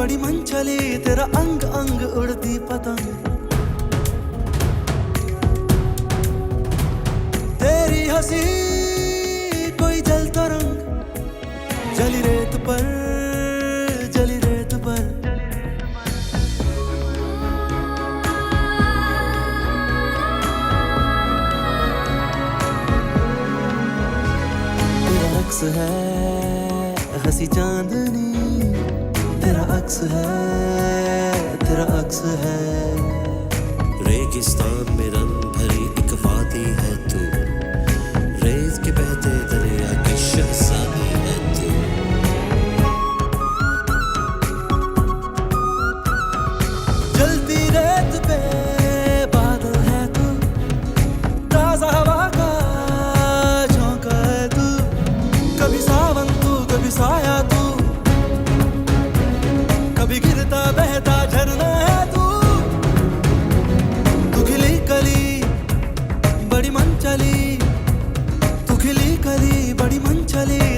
बड़ी मन चली तेरा अंग अंग उड़ती पतंग तेरी हंसी कोई जलता रंग जली रेत पर जली रेत पर तेरा अक्स है हंसी चांदनी तेरा अक्स है रेगिस्तान में रंग भरी एक वादी है तू रेत के बहते दरिया की शहजादी है तू जलती रेत पे बादल है तू ताजा हवा का झोंका है तू कभी सावन तू कभी साया तू कभी गिरता बहता झरना है तू तू खिली कली बड़ी मन चली तू खिली कली बड़ी मन चली